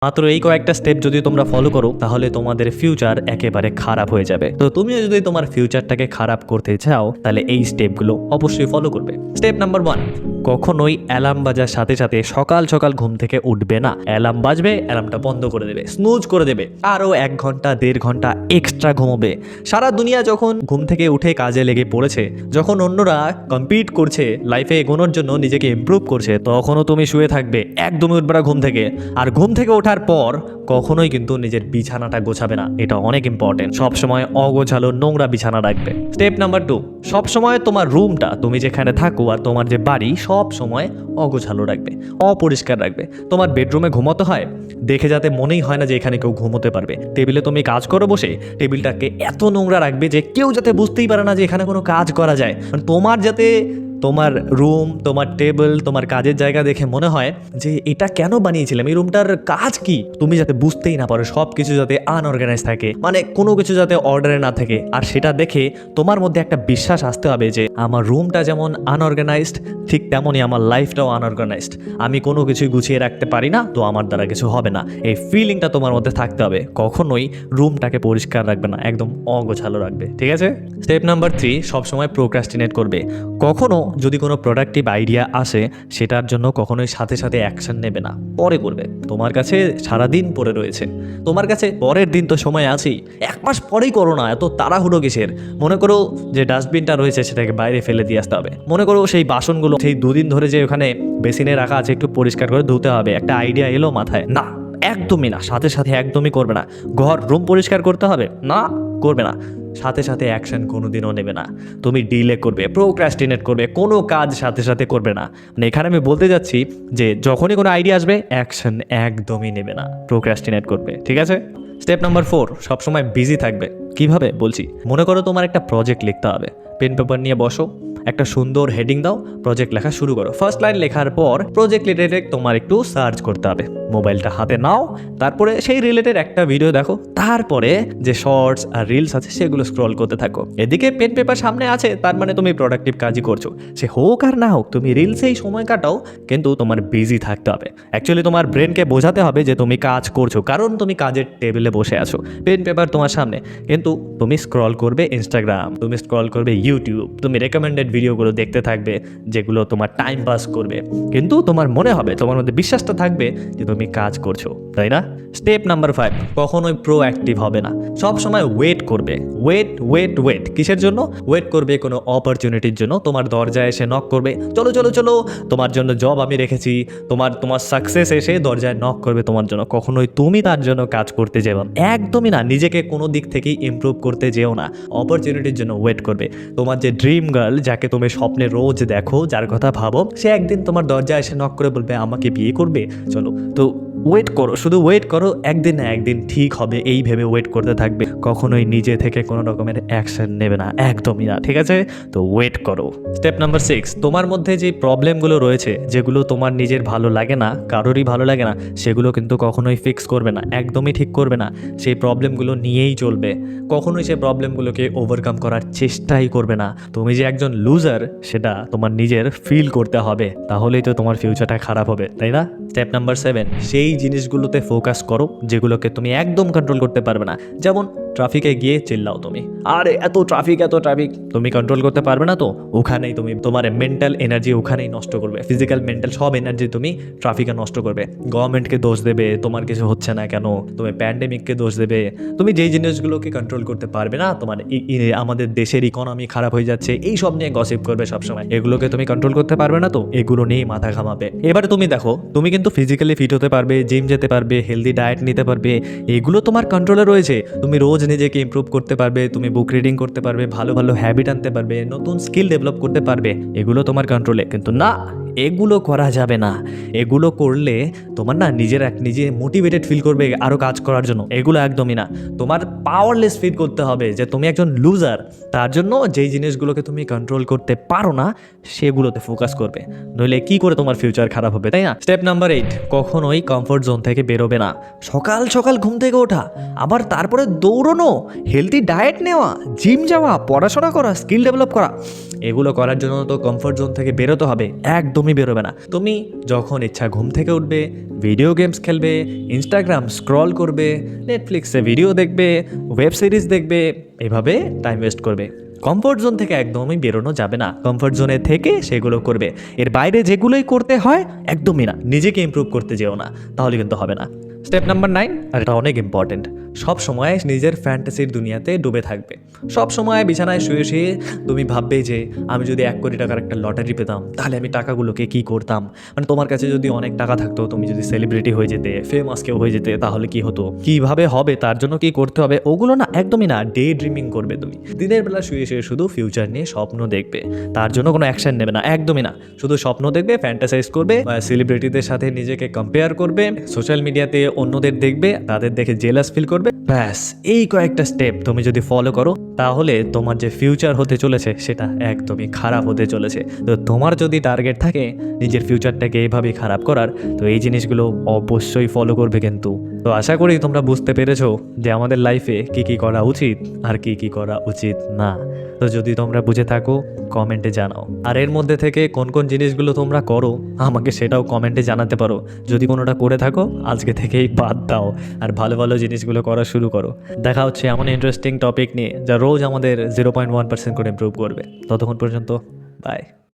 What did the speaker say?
মাত্র এই কয়েকটা স্টেপ যদি তোমরা ফলো করো তাহলে তোমাদের ফিউচার একেবারে খারাপ হয়ে যাবে। তো তুমিও যদি তোমার ফিউচারটাকে খারাপ করতে চাও তাহলে এই স্টেপগুলো অবশ্যই ফলো করবে। স্টেপ নাম্বার 1, কখনোই অ্যালার্ম বাজার সাথে সাথে সকাল সকাল ঘুম থেকে উঠবে না। অ্যালার্ম বাজবে, অ্যালার্মটা বন্ধ করে দেবে, স্নুজ করে দেবে, আরও 1 ঘন্টা 1.5 ঘন্টা এক্সট্রা ঘুমোবে। সারা দুনিয়া যখন ঘুম থেকে উঠে কাজে লেগে পড়েছে, যখন অন্যরা কম্পিট করছে, লাইফে এগোনোর জন্য নিজেকে ইমপ্রুভ করছে, তখনও তুমি শুয়ে থাকবে, একদমই উঠবে না ঘুম থেকে। আর ঘুম থেকে ওঠার পর কখনোই কিন্তু নিজের বিছানাটা গোছাবে না, এটা অনেক ইম্পর্টেন্ট। সবসময় অগোছালো নোংরা বিছানা রাখবে। স্টেপ নাম্বার 2, সবসময় তোমার রুমটা, তুমি যেখানে থাকো আর তোমার যে বাড়ি, সব সময় অগোছালো রাখবে, অপরিষ্কার রাখবে। তোমার বেডরুমে ঘুমোতে হয়, দেখে যাতে মনেই হয় না যে এখানে কেউ ঘুমোতে পারবে। টেবিলে তুমি কাজ করো বসে, টেবিলটাকে এত নোংরা রাখবে যে কেউ যাতে বুঝতেই পারে না যে এখানে কোনো কাজ করা যায়। তোমার যাতে তোমার রুম, তোমার টেবিল, তোমার কাজের জায়গা দেখে মনে হয় যে এটা কেন বানিয়েছিলাম, এই রুমটার কাজ কি, তুমি যাতে বুঝতেই না পারো। সব কিছু যাতে আনঅর্গানাইজ থাকে, মানে কোনো কিছু যাতে অর্ডারে না থাকে। আর সেটা দেখে তোমার মধ্যে একটা বিশ্বাস আসতে হবে যে আমার রুমটা যেমন আনঅর্গানাইজড, ঠিক তেমনই আমার লাইফটাও আনঅর্গানাইজড। আমি কোনো কিছুই গুছিয়ে রাখতে পারি না, তো আমার দ্বারা কিছু হবে না। এই ফিলিংটা তোমার মধ্যে থাকতে হবে। কখনোই রুমটাকে পরিষ্কার রাখবে না, একদম অগোছালো রাখবে, ঠিক আছে? স্টেপ নাম্বার 3, সবসময় প্রোক্রাস্টিনেট করবে। কখনো যদি কোনো প্রোডাক্টিভ আইডিয়া আসে, সেটার জন্য কখনোই সাথে সাথে অ্যাকশন নেবে না, পরে করবে। তোমার কাছে সারাদিন পড়ে রয়েছে, তোমার কাছে পরের দিন তো সময় আছেই, 1 মাস পরেই করো না, এত তাড়াহুড়ো কিসের? মনে করো যে ডাস্টবিনটা রয়েছে সেটাকে বাইরে ফেলে দিয়ে আসতে হবে। মনে করো সেই বাসনগুলো সেই 2 দিন ধরে যে ওখানে বেসিনে রাখা আছে একটু পরিষ্কার করে ধুতে হবে। একটা আইডিয়া এলো মাথায়, না, একদমই না, সাথে সাথে একদমই করবে না। ঘর রুম পরিষ্কার করতে হবে, না, করবে না। সাথে সাথে অ্যাকশন কোনোদিনও নেবে না, তুমি ডিলে করবে, প্রোক্রাস্টিনেট করবে, কোনো কাজ সাথে সাথে করবে না। মানে এখানে আমি বলতে যাচ্ছি যে যখনই কোনো আইডিয়া আসবে অ্যাকশন একদমই নেবে না, প্রোক্রাস্টিনেট করবে, ঠিক আছে? স্টেপ নাম্বার 4, সবসময় বিজি থাকবে। কিভাবে বলছি, মনে করো তোমার একটা প্রজেক্ট লিখতে হবে, পেন পেপার নিয়ে বসো, একটা সুন্দর হেডিং দাও, প্রজেক্ট লেখা শুরু করো। ফার্স্ট লাইন লেখার পর প্রজেক্ট রিলেটেড তোমার একটু সার্চ করতে হবে, মোবাইলটা হাতে নাও, তারপরে সেই রিলেটেড একটা ভিডিও দেখো, তারপরে যে শর্টস আর রিলস আছে সেগুলো স্ক্রল করতে থাকো। এদিকে পেন পেপার সামনে আছে, তার মানে তুমি প্রোডাক্টিভ কাজই করছো। সে হোক আর না হোক, তুমি রিলসেই সময় কাটাও, কিন্তু তোমার বিজি থাকতে হবে। অ্যাকচুয়ালি তোমার ব্রেনকে বোঝাতে হবে যে তুমি কাজ করছো, কারণ তুমি কাজের টেবিলে বসে আছো, পেন পেপার তোমার সামনে, কিন্তু তুমি স্ক্রল করবে ইনস্টাগ্রাম, তুমি স্ক্রল করবে ইউটিউব, তুমি রেকমেন্ডেড ভিডিওগুলো দেখতে থাকবে যেগুলো তোমার টাইম পাস করবে, কিন্তু তোমার মনে হবে, তোমার মধ্যে বিশ্বাসটা থাকবে যে তুমি কাজ করছো, তাই না? স্টেপ নাম্বার 5, কখনোই প্রোঅ্যাক্টিভ হবে না, সব সময় ওয়েট করবে। ওয়েট ওয়েট ওয়েট, কিসের জন্য ওয়েট করবে? কোনো অপরচুনিটির জন্য। তোমার দরজায় এসে নক করবে, চলো চলো চলো, তোমার জন্য জব আমি রেখেছি। তোমার সাকসেস এসে দরজায় নক করবে তোমার জন্য। কখনোই তুমি তার জন্য কাজ করতে যেও না, একদমই না। নিজেকে কোনো দিক থেকেই ইমপ্রুভ করতে যেও না, অপরচুনিটির জন্য ওয়েট করবে। তোমার যে ড্রিম গার্ল, যাকে তুমি স্বপ্নে রোজ দেখো, যার কথা ভাবো, সে একদিন তোমার দরজায় এসে নক করে বলবে আমাকে বিয়ে করবে, চলো। তো ওয়েট করো, শুধু ওয়েট করো, একদিন না একদিন ঠিক হবে, এই ভেবে ওয়েট করতে থাকবে। কখনোই নিজে থেকে কোনো রকমের অ্যাকশন নেবে না, একদমই না, ঠিক আছে? তো ওয়েট করো। স্টেপ নাম্বার 6, তোমার মধ্যে যে প্রবলেমগুলো রয়েছে, যেগুলো তোমার নিজের ভালো লাগে না, কারোরই ভালো লাগে না, সেগুলো কিন্তু কখনোই ফিক্স করবে না, একদমই ঠিক করবে না। সেই প্রবলেমগুলো নিয়েই চলবে, কখনোই সেই প্রবলেমগুলোকে ওভারকাম করার চেষ্টাই করবে না। তুমি যে একজন লুজার সেটা তোমার নিজের ফিল করতে হবে, তাহলেই তো তোমার ফিউচারটা খারাপ হবে, তাই না? স্টেপ নাম্বার 7, সেই জিনিসগুলোতে ফোকাস করো যেগুলোকে তুমি একদম কন্ট্রোল করতে পারবে না। যেমন ট্রাফিকে গিয়ে চিল্লাও তুমি, আরে এত ট্রাফিক এত ট্রাফিক, তুমি কন্ট্রোল করতে পারবে না, তো ওখানেই তুমি তোমার মেন্টাল এনার্জি ওখানেই নষ্ট করবে, ফিজিক্যাল মেন্টাল সব এনার্জি তুমি ট্রাফিকে নষ্ট করবে। গভর্নমেন্টকে দোষ দেবে, তোমার কিছু হচ্ছে না কেন, তুমি প্যান্ডেমিককে দোষ দেবে। তুমি যেই জিনিসগুলোকে কন্ট্রোল করতে পারবে না, তোমার আমাদের দেশের ইকোনমি খারাপ হয়ে যাচ্ছে, এই সব নিয়ে গসিপ করবে সবসময়। এগুলোকে তুমি কন্ট্রোল করতে পারবে না, তো এগুলো নিয়েই মাথা ঘামাবে। এবারে তুমি দেখো, তুমি কিন্তু ফিজিক্যালি ফিট হতে পারবে, জিম যেতে পারবে, হেলদি ডায়েট নিতে পারবে, এগুলো তোমার কন্ট্রোলে রয়েছে। তুমি রোজ নিজেকে ইমপ্রুভ করতে পারবে, তুমি বুক রিডিং করতে পারবে, ভালো ভালো হ্যাবিট আনতে পারবে, নতুন স্কিল ডেভেলপ করতে পারবে, এগুলো তোমার কন্ট্রোলে। কিন্তু না, এগুলো করা যাবে না। এগুলো করলে তোমার না নিজে মোটিভেটেড ফিল করবে আরও কাজ করার জন্য, এগুলো একদমই না। তোমার পাওয়ারলেস ফিল করতে হবে যে তুমি একজন লুজার। তার জন্য যেই জিনিসগুলোকে তুমি কন্ট্রোল করতে পারো না সেগুলোতে ফোকাস করবে, নইলে কি করে তোমার ফিউচার খারাপ হবে, তাই না? স্টেপ নাম্বার 8, কখনোই কমফোর্ট জোন থেকে বেরোবে না। সকাল সকাল ঘুম থেকে ওঠা, আবার তারপরে দৌড় দৌড়নো, হেলদি ডায়েট নেওয়া, জিম যাওয়া, পড়াশোনা করা, স্কিল ডেভেলপ করা, এগুলো করার জন্য তো কমফোর্ট জোন থেকে বেরোতে হবে। একদমই বেরোবে না। তুমি যখন ইচ্ছা ঘুম থেকে উঠবে, ভিডিও গেমস খেলবে, ইনস্টাগ্রাম স্ক্রল করবে, নেটফ্লিক্সে ভিডিও দেখবে, ওয়েব সিরিজ দেখবে, এভাবে টাইম ওয়েস্ট করবে। কমফোর্ট জোন থেকে একদমই বেরোনো যাবে না। কমফোর্ট জোনে থেকে সেগুলো করবে। এর বাইরে যেগুলোই করতে হয় একদমই না। নিজেকে ইমপ্রুভ করতে যেও না, তাহলে কিন্তু হবে না। স্টেপ নাম্বার 9, আর এটা অনেক ইম্পর্টেন্ট, সব সময় নিজের ফ্যান্টাসির দুনিয়াতে ডুবে থাকবে। সব সময় বিছানায় শুয়ে শুয়ে তুমি ভাববে যে আমি যদি 1 কোটি টাকার একটা লটারি পেতাম তাহলে আমি টাকাগুলোকে কি করতাম। মানে তোমার কাছে যদি অনেক টাকা থাকতো, তুমি যদি সেলিব্রিটি হয়ে যেতে, ফেমাস কেউ হয়ে যেতে, তাহলে কি হতো, কিভাবে হবে, তার জন্য কি করতে হবে, ওগুলো না, একদমই না। ডে ড্রিমিং করবে তুমি। দিনের বেলা শুয়ে শুয়ে শুধু ফিউচার নিয়ে স্বপ্ন দেখবে, তার জন্য কোনো অ্যাকশন নেবে না, একদমই না। শুধু স্বপ্ন দেখবে, ফ্যান্টাসাইজ করবে, সেলিব্রিটিদের সাথে নিজেকে কম্পেয়ার করবে, সোশ্যাল মিডিয়াতে অন্যদের দেখবে, তাদের দেখে জেলাস ফিল করবে। ব্যাস, এই কয়েকটা স্টেপ তুমি যদি ফলো করো তাহলে তোমার যে ফিউচার হতে চলেছে সেটা একদমই খারাপ হতে চলেছে। তো তোমার যদি টার্গেট থাকে নিজের ফিউচারটাকে এইভাবেই খারাপ করার, তো এই জিনিসগুলো অবশ্যই ফলো করবে কিন্তু। তো আশা করি তোমরা বুঝতে পেরেছো যে আমাদের লাইফে কি কি করা উচিত আর কি কি করা উচিত না। তো যদি তোমরা বুঝে থাকো কমেন্টে জানাও। আর এর মধ্যে থেকে কোন কোন জিনিসগুলো তোমরা করো আমাকে সেটাও কমেন্টে জানাতে পারো। যদি কোনোটা করে থাকো আজকে থেকেই বাদ দাও আর ভালো ভালো জিনিসগুলো করা শুরু করো। দেখা হচ্ছে এমন ইন্টারেস্টিং টপিক নিয়ে যা রোজ আমাদের 0.1% করে ইমপ্রুভ করবে। ততক্ষণ পর্যন্ত বাই।